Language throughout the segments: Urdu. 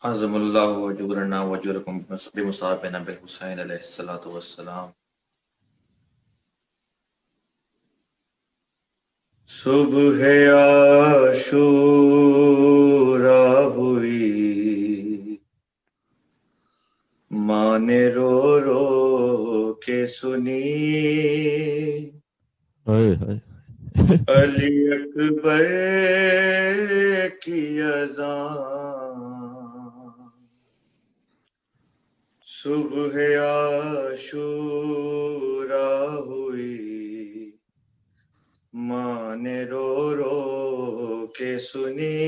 عظم اللہ وجورنا وجورکم بمصابنا بالحسین علیہ الصلوۃ والسلام۔ صبح عاشورا ہوئی، ماں نے رو رو کے سنی، ہائے ہائے علی اکبر کی اذان۔ صبح عاشورا ہوئی، ماں نے رو رو کے سنی،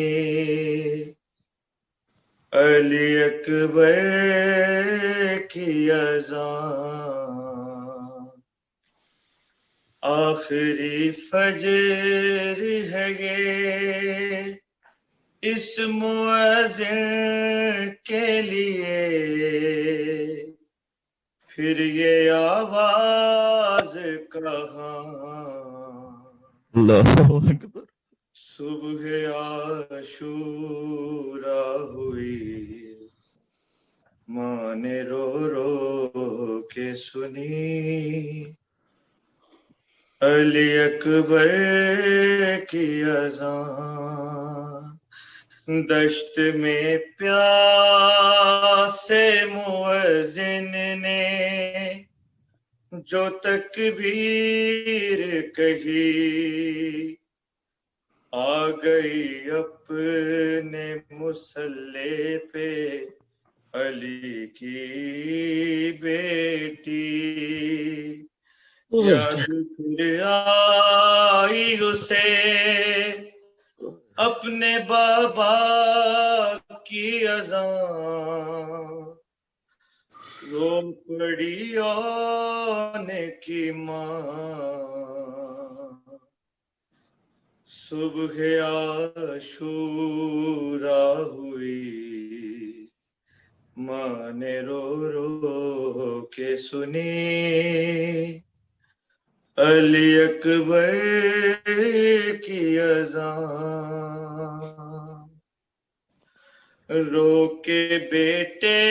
علی اکبر کی اذان۔ آخری فجر ہے یہ اس مؤذن کے لیے، پھر یہ آواز کہاں۔ اللہ اکبر۔ صبح عاشورا ہوئی، ماں نے رو رو کے سنی، علی اکبر کی اذان۔ دشت میں پیاسے مؤذن نے جو تکبیر کہی، آ گئی اپنے مصلی پہ علی کی بیٹی، یاد پھر آئی اسے اپنے بابا کی اذان، رو پڑی آنے کی ماں۔ صبح عاشورا ہوئی، ماں نے رو رو کے سنی، علی اکبر کی اذان۔ رو کے بیٹے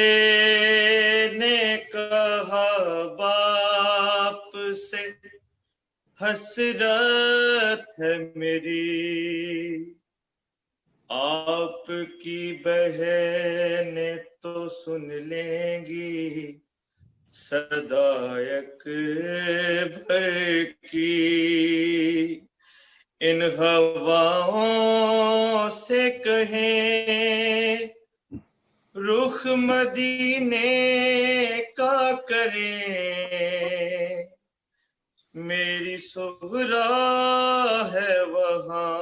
نے کہا باپ سے، حسرت ہے میری، آپ کی بہنیں تو سن لیں گی صدا اکبر کی، ان ہواؤں سے کہیں رخ مدینے کا کریں، میری صغرا ہے وہاں۔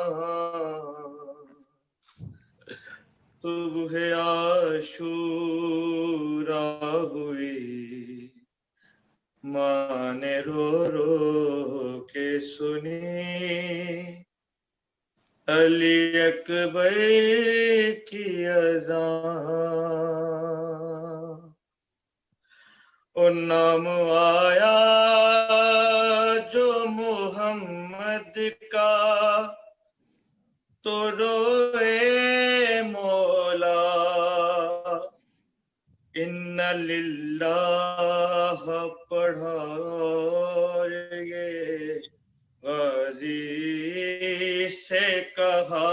صبح عاشورا ہوئی، ماں نے رو رو کے سنی، علی اکبر کی اذان۔ اور نام آیا جو محمد کا تو روئے مولا، ان للہ پڑھا یہ غازی سے کہا،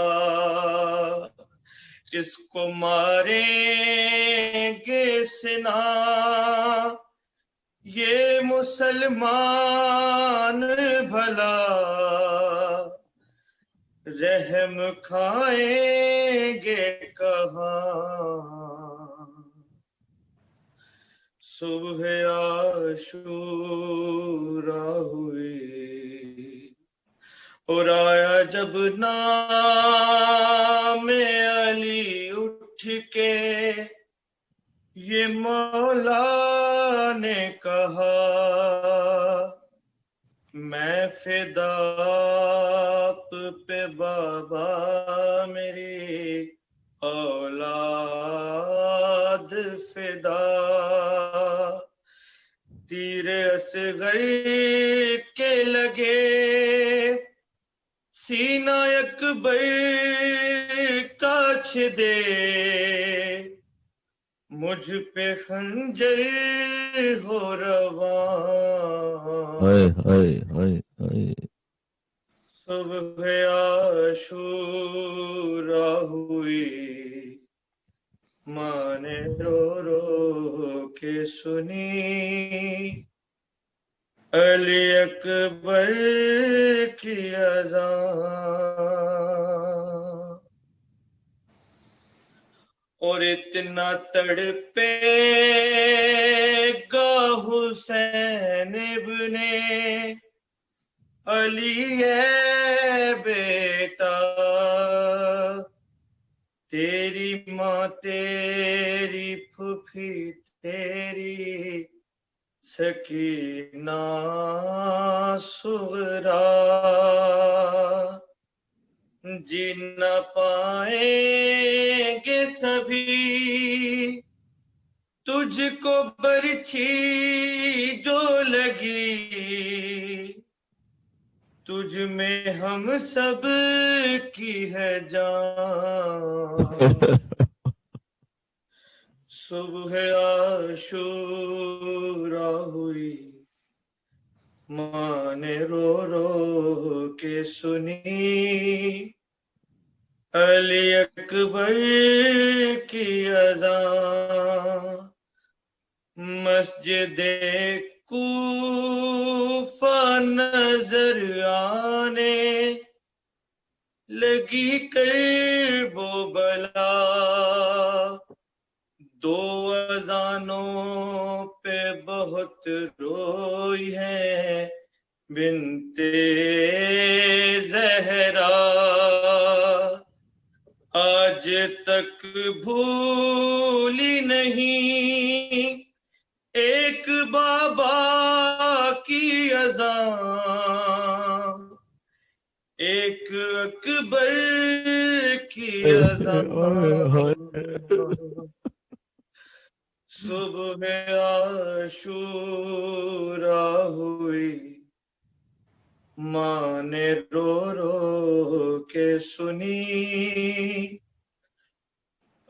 اس کو ماریں گے سنا یہ مسلمان بھلا، رحم کھائیں گے کہاں۔ صبح عاشورا ہوئی، اور آیا جب نام علی اٹھ کے، یہ مولا نے کہا میں فدا آپ پہ بابا میری اولاد فدا، تیر اصغر کے لگے سینہ اکبر کا چھدے، مجھ پہ خنجر ہو رواں، ہائے ہائے ہائے ہائے، صبح عاشورا ہوئی، ماں نے رو رو کے سنی، علی اکبر کی اذان، اور اتنا تڑپے گا حسین ابن علی ہے بیٹا، تیری ماں تیری پھوپھی تیری سکینہ صغرا، جی نہ پائیں گے سبھی تجھ کو برچھی جو لگی، تجھ میں ہم سب کی ہے جان، صبح عاشورا ہوئی، ماں نے رو رو کے سنی، علی اکبر کی اذان، مسجد کوفہ نظر آنے لگی کرب و بلا، دو اذانوں پہ بہت روئی ہے بنت زہرا، آج تک بھولی نہیں ایک بابا کی اذان، ایک اکبر کی اذان، صبح عاشورا ہوئی، ماں نے رو رو کے سنی،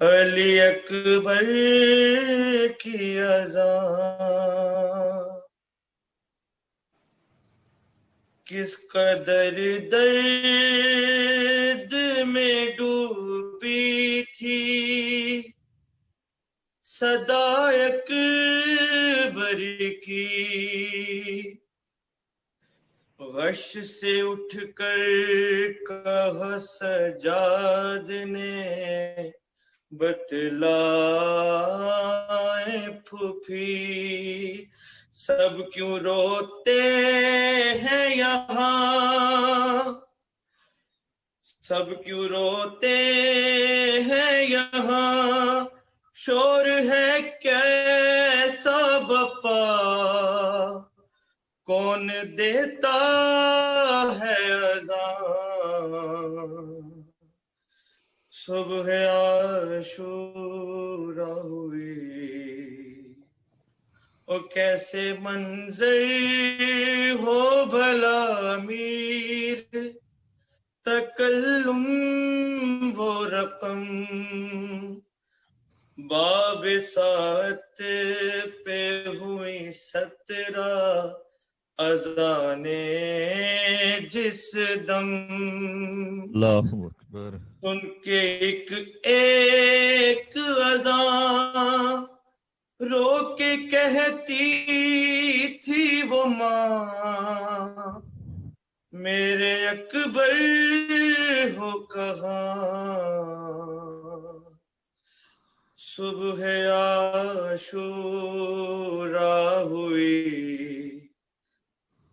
علی اکبر کی اذان، کس قدر درد میں ڈوبی تھی صدا اکبر کی، غش سے اٹھ کر کہا سجاد نے بتلائے پھوپھی، سب کیوں روتے ہیں یہاں، سب کیوں روتے ہیں یہاں، شور ہے کیسا بپا، کون دیتا ہے اذان، صبح عاشورا ہوئی، او کیسے منظر ہو بھلا امیر، تکلم وہ رقم، باب سات پہ ہوئی 17 اذانیں جس دم، اللہ اکبر، سن کے ایک اذان رو کے کہتی تھی وہ ماں، میرے اکبر ہو کہاں، صبح عاشورا ہوئی،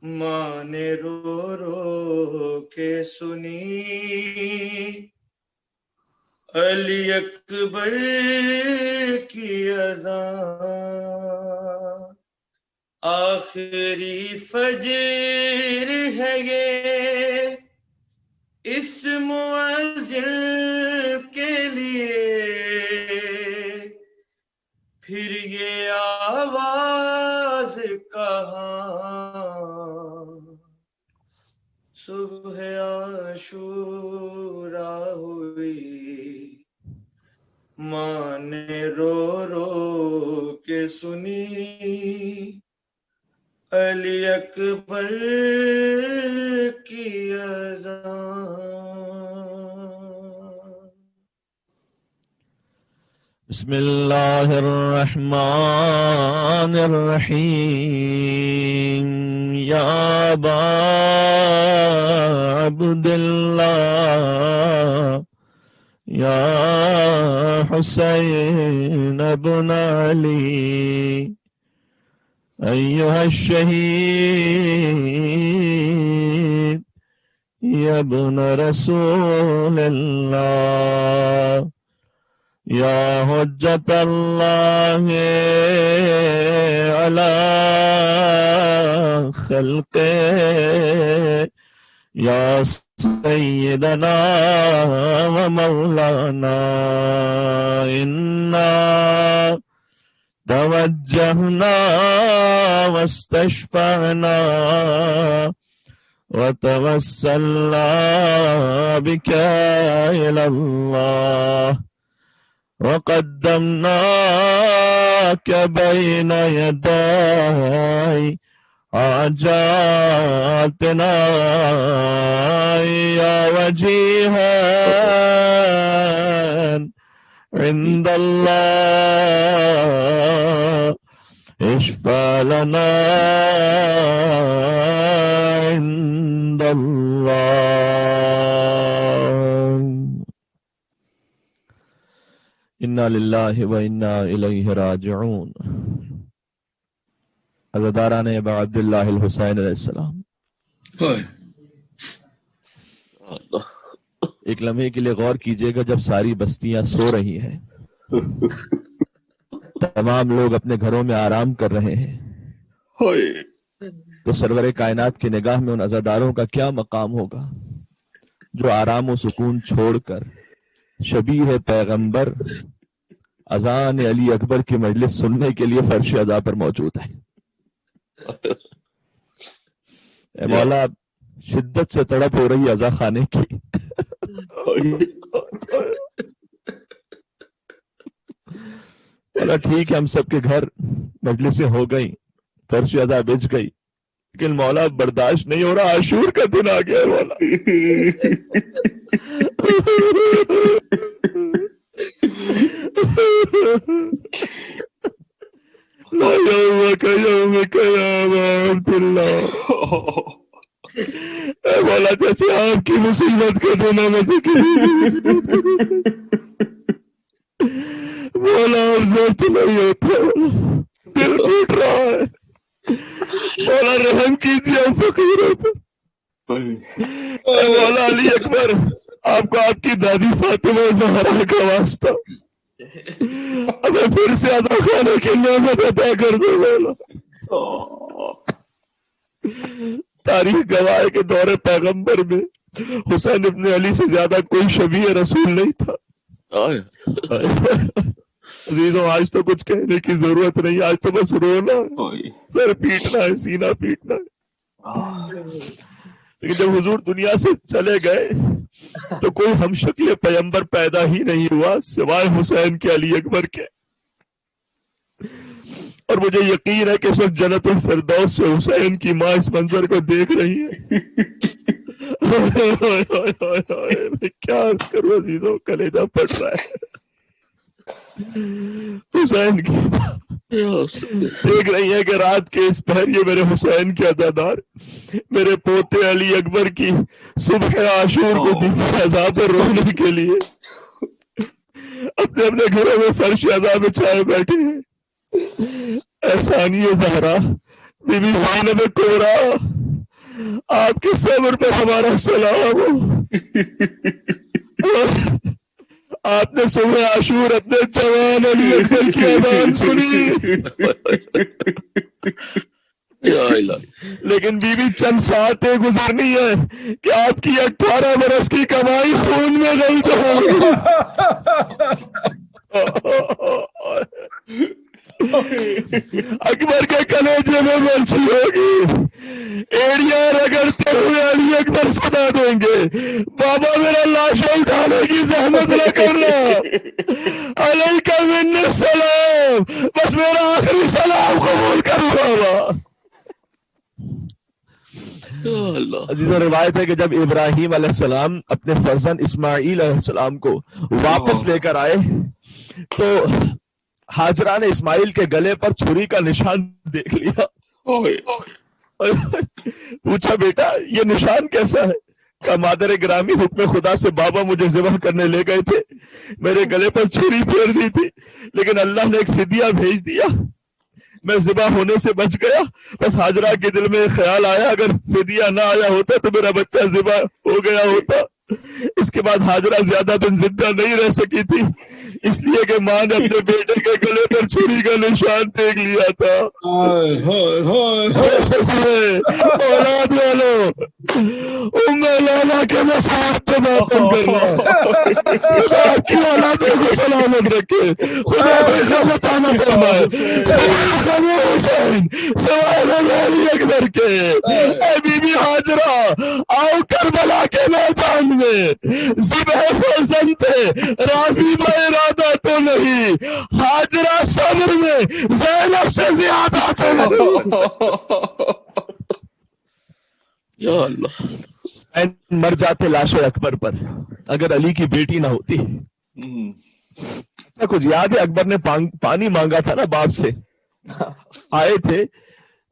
ماں نے رو رو کے سنی، علی اکبر کی اذان، آخری فجر ہے یہ اس مؤذن کے لیے، پھر یہ آواز کہاں، صبح عاشورا ہوئی، ماں نے رو رو کے سنی علی اکبر کی اذان. بسم الله الرحمن الرحيم يا أبا عبد الله يا حسين بن علي أيها الشهيد يا ابن رسول الله يا حجة الله على خلقه يا سيدنا ومولانا إنا توجهنا واستشفعنا وتوسلنا بك إلى الله وقدمناك بين يدي حاجاتنا يا وجيها عند الله اشفع لنا عند الله. انا للہ و انا الیہ راجعون. عزاداران ابا عبداللہ الحسین علیہ السلام، ایک لمحے کے لیے غور کیجئے گا، جب ساری بستیاں سو رہی ہیں، تمام لوگ اپنے گھروں میں آرام کر رہے ہیں، تو سرور کائنات کی نگاہ میں ان عزاداروں کا کیا مقام ہوگا جو آرام و سکون چھوڑ کر شبیہ پیغمبر اذان علی اکبر کی مجلس سننے کے لیے فرش عزا پر موجود ہے. اے مولا، شدت سے تڑپ ہو رہی عزا خانے کی. مولا ٹھیک ہے، ہم سب کے گھر مجلسیں ہو گئی، فرش عزا بچ گئی، لیکن مولا برداشت نہیں ہو رہا، عاشور کا دن آ گیا ہے مولا. لا یومک یومک یا ابا عبداللہ. اے مولا، جیسے آپ کی مصیبت کا دن ہے ویسے کسی بھی مصیبت کا دن مولا افضل تو نہیں ہوتا. دل ٹوٹ رہا ہے مولا، رحم کیجیے ہم فقیروں پر. اے مولا علی اکبر، آپ کو آپ کی دادی فاطمہ زہرا کا واسطہ ہمیں پھر سے عزا خانے کی نعمت عطا کر دو مولا. تاریخ گواہ ہے کہ دور پیغمبر میں حسین ابن علی سے زیادہ کوئی شبیہ رسول نہیں تھا. عزیزوں، آج تو کچھ کہنے کی ضرورت نہیں، آج تو بس رونا ہے، سر پیٹنا ہے، سینہ پیٹنا ہے. لیکن جب حضور دنیا سے چلے گئے تو کوئی ہم شکل پیغمبر پیدا ہی نہیں ہوا سوائے حسین کے، علی اکبر کے. اور مجھے یقین ہے کہ اس وقت جنت الفردوس سے حسین کی ماں اس منظر کو دیکھ رہی ہے. میں کیا عرض کروں عزیزوں، کلیجہ پھٹ رہا ہے. حسین کی دیکھ رہی ہے کہ رات کے اس پہر یہ میرے حسین کے عزادار میرے پوتے علی اکبر کی صبح عاشور کو دیکھ عزا پر رونے کے لیے اپنے اپنے گھروں میں فرش عزا بچھائے بیٹھے ہیں. اے ثانی زہرا، بی بی زینب کبریٰ، آپ کے صبر پہ ہمارا سلام ہو. آپ نے صبح عاشور اپنے جوان علی اکبر کی اذان سنی، لیکن بی بی چند ساعتیں گزرنی ہے کہ آپ کی 18 برس کی کمائی خون میں گئی تو ہوگی. اکبر کے کلیجے میں مرچی ہوگی، ایڑیاں رگڑتے ہوئے علی اکبر سنا دیں گے، بابا میرا لاشا اٹھانے کی زحمت نہ کرنا. علیکہ منی السلام، بس میرا آخری سلام قبول کرو بابا۔ عزیزوں روایت ہے کہ جب ابراہیم علیہ السلام اپنے فرزند اسماعیل علیہ السلام کو واپس لے کر آئے تو ہاجرہ نے اسماعیل کے گلے پر چھری کا نشان دیکھ لیا، پوچھا بیٹا یہ نشان کیسا ہے؟ کہا مادر گرامی حکم خدا سے بابا مجھے ذبح کرنے لے گئے تھے، میرے گلے پر چھری پھیر دی تھی، لیکن اللہ نے ایک فدیہ بھیج دیا، میں ذبح ہونے سے بچ گیا۔ بس ہاجرہ کے دل میں خیال آیا اگر فدیہ نہ آیا ہوتا تو میرا بچہ ذبح ہو گیا ہوتا۔ اس کے بعد ہاجرہ زیادہ دن زندہ نہیں رہ سکی تھی، اس لیے کہ ماں نے اپنے بیٹے کے گلے پر چھری کا نشان دیکھ لیا تھا۔ اولاد والو ام لالا کے مساحت کو ماتم کرنا، خدا کی اولادوں کو سلامت رکھے، خدا بے عطا فرمائے، سوائے غم حسین، سوائے غم علی اکبر کے۔ اے بی بی ہاجرہ آؤ کربلا کے میدان میں، ذبح فرزند پہ راضی با ارادہ تو نہیں، ہاجرہ صبر میں زینب سے زیادہ تو نہیں۔ یا اللہ، مر جاتے لاش اکبر پر اگر علی کی بیٹی نہ ہوتی۔ کچھ یاد ہے اکبر نے پانی مانگا تھا نا باپ سے، آئے تھے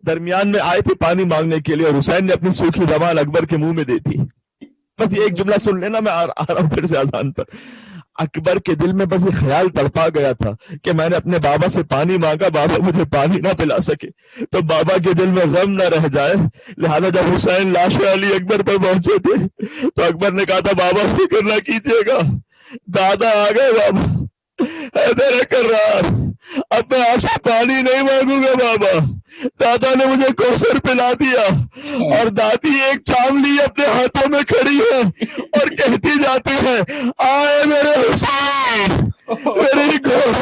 درمیان میں آئے تھے پانی مانگنے کے لیے، اور حسین نے اپنی سوکھی زبان اکبر کے منہ میں دی تھی۔ بس یہ ایک جملہ سن لینا، میں آ رہا ہوں پھر سے اذان پر۔ اکبر کے دل میں بس یہ خیال تڑپا گیا تھا کہ میں نے اپنے بابا سے پانی مانگا، بابا مجھے پانی نہ پلا سکے تو بابا کے دل میں غم نہ رہ جائے، لہذا جب حسین لاش علی اکبر پر پہنچے تھے تو اکبر نے کہا تھا بابا فکر نہ کیجیے گا، دادا آ گئے بابا، حیدر کرار، اب میں آپ سے پانی نہیں مانگوں گا بابا، دادا نے مجھے کوثر پلا دیا۔ اور دادی ایک چاولی اپنے ہاتھوں میں کھڑی ہے اور کہتی جاتی ہے آئے میرے حسین میری گود۔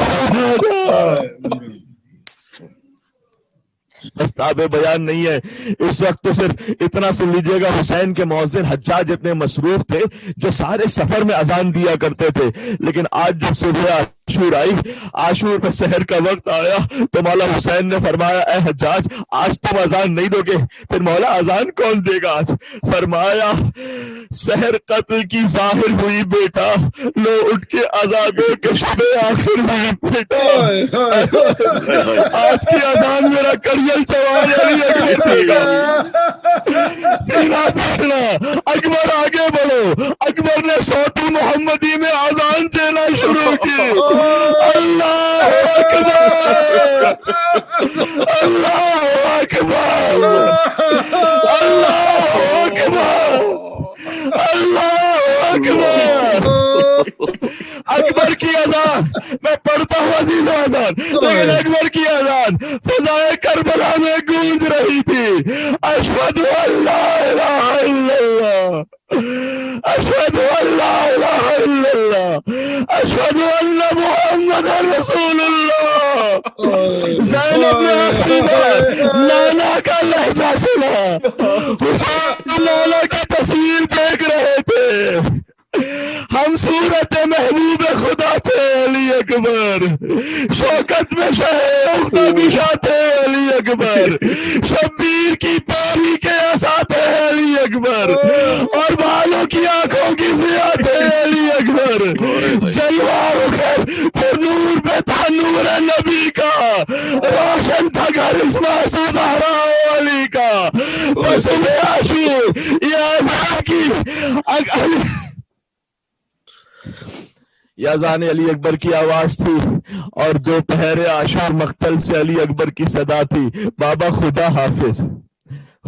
استاب بیان نہیں ہے اس وقت، تو صرف اتنا سن لیجئے گا، حسین کے مؤذن حجاج اتنے مصروف تھے جو سارے سفر میں اذان دیا کرتے تھے، لیکن آج جب صبح عاشور آئی، عاشور پہ سحر کا وقت آیا تو مولا حسین نے فرمایا اے حجاج آج تم اذان نہیں دو گے؟ پھر مولا اذان کون دے گا آج؟ فرمایا سحر قتل کی ظاہر ہوئی بیٹا، لو اٹھ کے اذان دو کہ شب آخر ہوئی بیٹا۔ آج کی اذان میرا کریل سوال سینا پھیرنا، اکبر آگے بڑھو۔ اکبر نے صوتی محمدی میں اذان دینا شروع کی، اللہ اکبر اللہ اکبر اللہ اکبر اللہ اکبر۔ اکبر کی اذان میں پڑھتا ہوں عزیز اذان، لیکن اکبر کی اذان فضائے کربلا میں گونج رہی تھی، اشہد ان لا الہ الا اللہ، اشہد ان لا الہ الا اللہ، اشہد ان محمد رسول اللہ۔ زینب نے آخری بار لالا کا لہجہ سنا، حسین لالا کی تصویر دیکھ رہے تھے، ہم صورت محبوب خدا تھے علی اکبر، شوکت میں شہر گشا تھے علی اکبر، شبیر کی پاری کے عصا تھے علی اکبر، اور بالوں کی آنکھوں کی ضیا تھے علی اکبر، جلوہ و خیر پر نور پہ تھا نور نبی کا، روشن تھا گھر اسماء سے زہرا علی کا، بس میں عاشور یہ اذان کی یا اذان علی اکبر کی آواز تھی، اور دوپہر عاشور مقتل سے علی اکبر کی صدا تھی، بابا خدا حافظ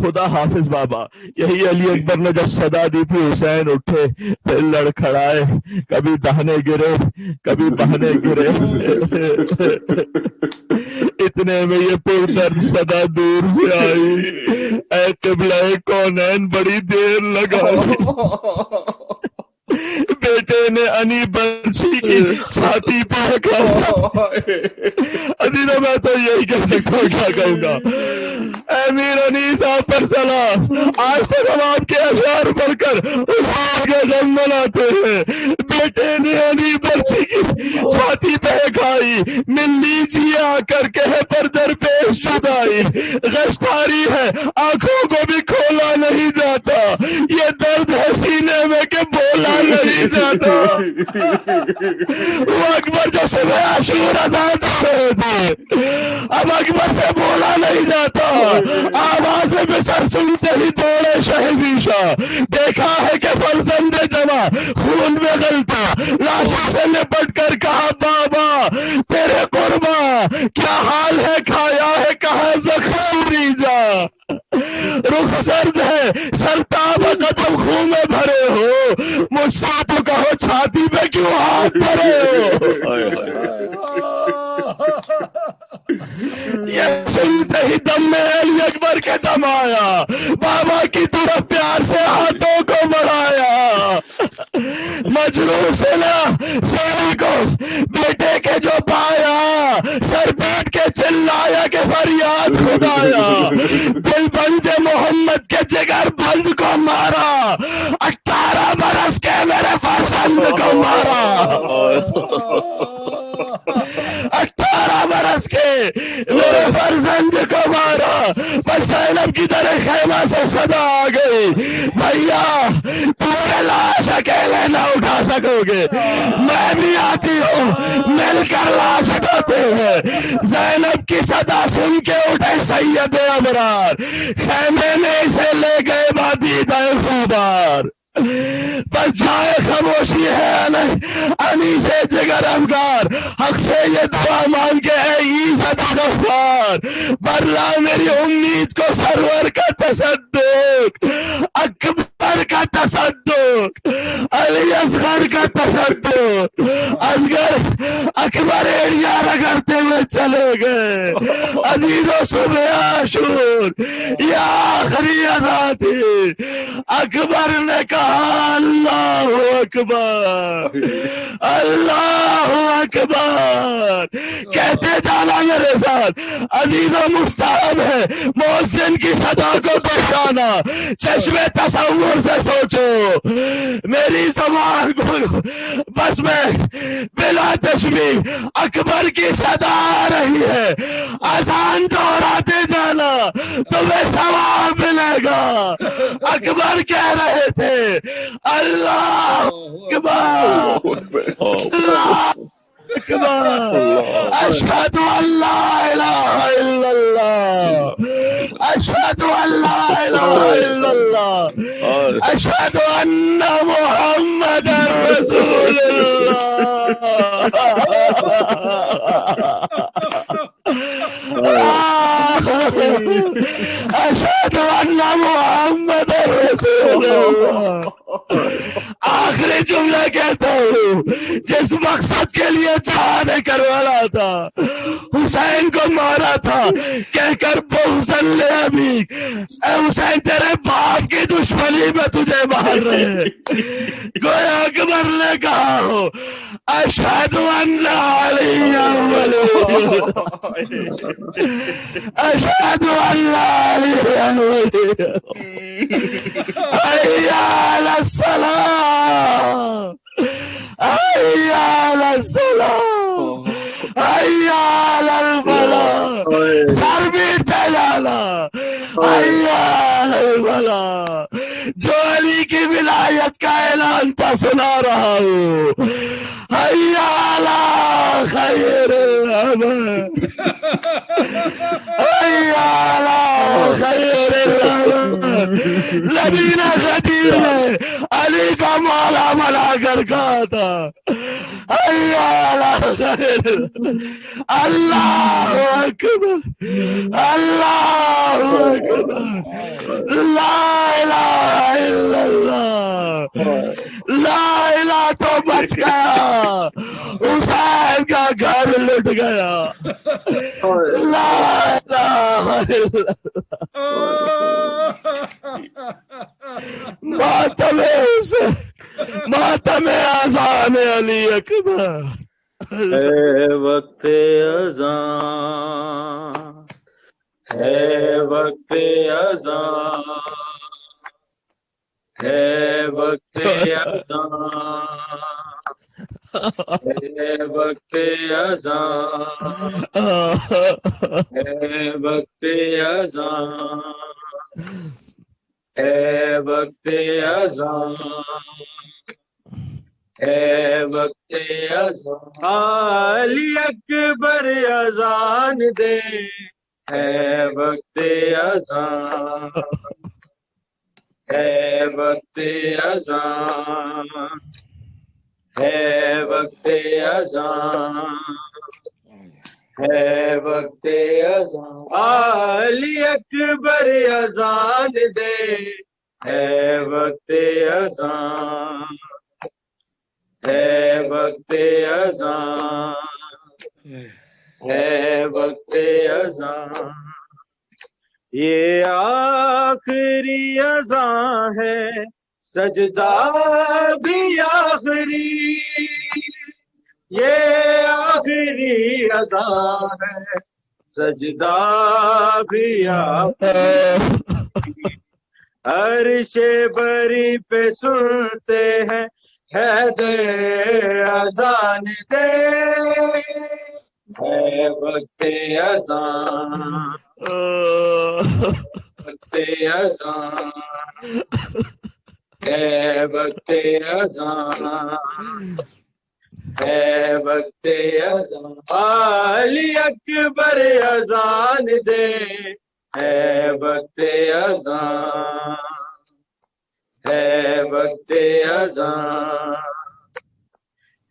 خدا حافظ بابا۔ یہی علی اکبر نے جب صدا دی تھی حسین اٹھے پھر لڑکھڑائے، کبھی دہنے گرے کبھی بہنے گرے، اتنے میں یہ پردرد صدا دور سے آئی، اے قبلہ کونین بڑی دیر لگائی۔ بیٹے نے انی بنسی کی چھاتی پہ رکھا تھا۔ عزیزہ میں تو یہی کہہ سکتا ہوں، کیا کہوں گا۔ امیر انی صاحب پر سلام، آج تک ہم آپ کے اشعار پڑھ کر اس کا غم مناتے ہیں۔ بیٹے نے انی بنسی کی چھاتی پہ کھائی، مل لیجیے آ کر کہے پر در پیش جدائی، غشتاری ہے آنکھوں کو بھی کھولا نہیں جاتا، یہ درد ہے سینے میں کہ بولا نہیں جاتا۔ وہ اکبر جو صبح عاشور اذان دے رہے تھے، اب اکبر سے بولا نہیں جاتا، آواز میں سر سنتے ہی دوڑے شہزیشا، دیکھا ہے کہ فرزند جمع خون میں غلطہ، لاشوں سے لپٹ کر کہا بابا تیرے قربا کیا حال ہے، کھایا ہے کہاں زخم ریجا، رخ سرد ہے سرتاب قدم خون میں بھرے ہو، مجھ سے تو کہو چھاتی پہ کیوں ہاتھ دھرے ہو۔ یہ سنتے ہی دم میں علی اکبر کے دم آیا، بابا کی طرف پیار سے ہاتھوں کو بڑھایا، مجروح سے نہ سیری کو بیٹے کے جو پایا، سر پیٹ کے چلایا کہ فریاد خدایا، دل بند محمد کے جگر بند کو مارا، 18 برس کے میرے فرزند کو مارا، 18 برس کے میرے فرزند کو مارا۔ بس زینب کی در خیمہ سے صدا آ گئی، بھیا پورے لاش اکیلے نہ اٹھا سکو گے، میں بھی آتی ہوں، مل کر لاش اٹھاتے ہیں۔ زینب کی صدا سن کے اٹھے سید ابرار، خیمے میں اسے لے گئے وادی خوبار، بس جائے خاموشی ہے انی سے جگر افگار، حق سے یہ دعا مانگ کے ہے عیسیٰ غفار، برلا میری امید کو سرور کا تصدق، اکبر کا تصدق، علی اصغر کا تصدق، اصغر اکبر ایڑیا رگڑتے ہوئے چلے گئے۔ عزیزو صبح عاشور یہ آخری اذان تھی، اکبر نے کہا اللہ اکبر اللہ اکبر، کہتے جانا میرے ساتھ۔ عزیزو مستحب ہے محسن کی صدا کو دہرانا، چشم تصور سے سوچو، میری زبان کو بس میں بلا تشبیہ اکبر کی صدا آ رہی ہے، اذان دہراتے جانا تمہیں ثواب ملے گا۔ اکبر کہہ رہے تھے اللہ اکبر اللہ اکبر، اشہد ان لا الہ الا اللہ، اشہد ان لا الہ الا اللہ، اشہد ان محمد رسول اشہد ان محمد رسول اللہ۔ آخری جملہ کہتا ہوں، جس مقصد کے لیے جہاد کروانا تھا، حسین کو مارا تھا، کہہ کر بغضاً لأبی، اے حسین تیرے باپ کی دشمنی میں تجھے مار رہے، گویا اکبر نے کہا ہو اشہد ان علی ولی، اشہد ان علی ولی، حی علی الصلاة، حی علی الصلاة، حی علی الفلاح، سر بیٹھے جانا، حی علی الفلاح، جو علی کی ولایت کا اعلان تھا سنا رہا ہوں، حی علی خیر العمل، حی علی خیر العمل۔ نبینا خطیر نے علی کا مولا بنا کر کہا تھا حی علی خیر العمل۔ اللہ اکبر اللہ اکبر، لا الہ الا اللہ، لا الہ تو بچ گیا، حسین کا گھر لٹ گیا، لا الہ الا اللہ۔ ماتم حسین ماتم اذان علی اکبر. ہے وقت اذان، ہے وقت اذان، ہے وقت اذان، ہے وقت اذان، ہے وقت اذان، ہے وقت اذان، ہے وقت اذان. علی اکبر اذان دے، ہے وقت اذان، ہے وقت اذان، ہے وقت اذان، ہے وقت اذان. علی اکبر اذان دے، ہے وقت اذان، ہے وقت اذان، ہے وقت اذان. یہ آخری اذان ہے، سجدہ بھی آخری، یہ آخری اذان ہے، سجدہ بھی آخری. عرش بری پہ سنتے ہیں حیدر اذان دے، ہے وقت اذان، وقت اذان، ہے وقت اذان، ہے وقت اذان. علی اکبر اذان دے، ہے وقت اذان، ہے وقت اذان،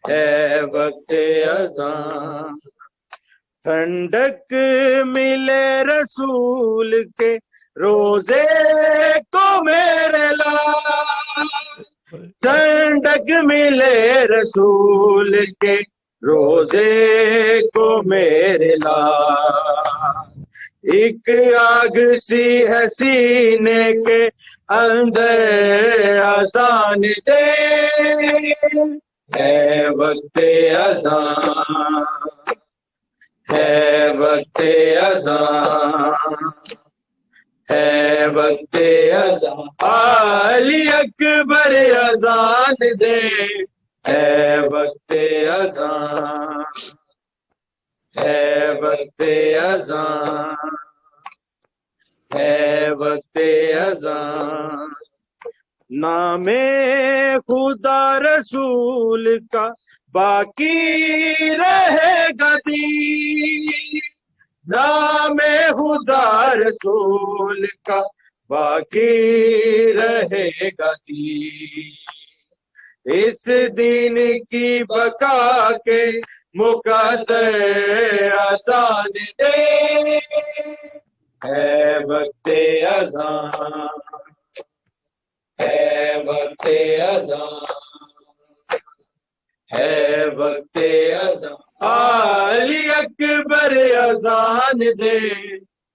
ہے وقت اذان. ٹھنڈک ملے رسول کے روزے کو میرے لال، ٹھنڈک ملے رسول کے روزے کو میرے لال. ایک آگ سی ہے سینے کے اندر اذان دے، ہے وقت اذان، ہے وقت اذان، ہے وقت اذان. علی اکبر اذان دے، ہے وقت اذان، ہے وقت اذان، ہے وقت اذان. نام خدا رسول کا باقی رہے گا دین، نام خدا رسول کا باقی رہے گا دین. اس دین کی بقا کے مقدر اذان دے، ہے وقت اذان، ہے وقت اذان، ہے وقت اذان. علی اکبر اذان دے،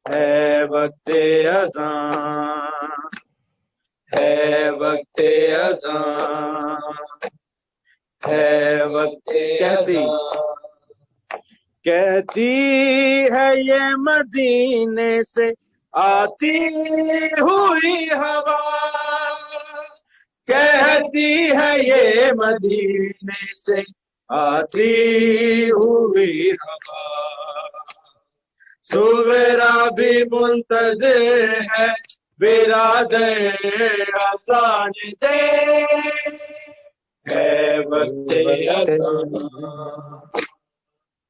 ہے وقت اذان، ہے وقت اذان، ہے وقت اذان. کہتی ہے یہ مدینے سے آتی ہوئی ہوا، کہتی ہے یہ مدینے سے آتی ہوئی ہوا. سورا بھی منتظر ہے برادر اذان دے، ہے وقت اذان،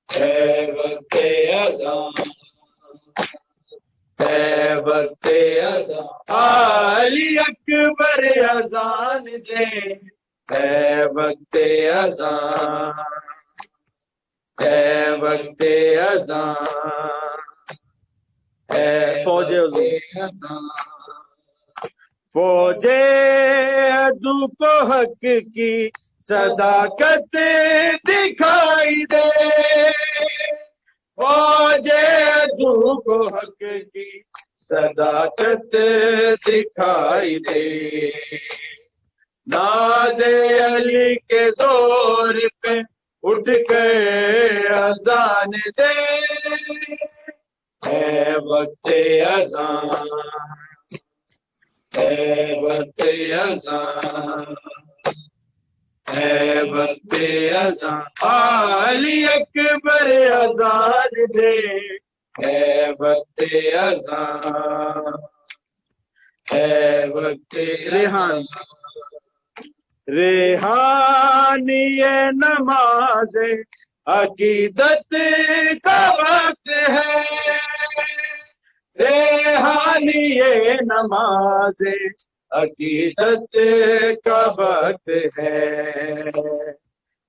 ہے وقت اذان، ہے وقت اذان. علی اکبر اذان دے، ہے وقت اذان، ہے وقت اذان، ہے فوج اذان. فوج عدو کو حق کی صداقت دکھائی دے، فوج عدو کو حق کی صداقت دکھائی دے. ناد علی کے زور پہ اٹھ کر اذان دے، ہے وقت اذان، ہے وقت اذان، ہے وقت اذان، علی اکبر اذان دے، ہے وقت اذان، ہے وقت ریحان، ریحانی نماز عقیدت کا وقت ہے، ریحانی نماز عقیدت کا وقت ہے،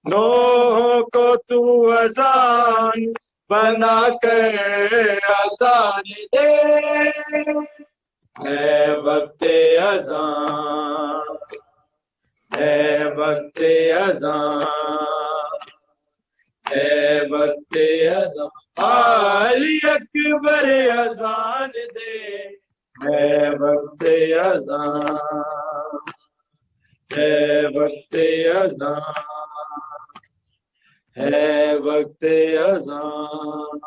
نوح کو تو اذان بنا کر اذان دے، ہے وقت اذان، ہے وقت اذان، ہے وقت اذان، علی اکبر اذان دے، ہے وقت اذان، ہے وقت اذان، ہے وقت اذان،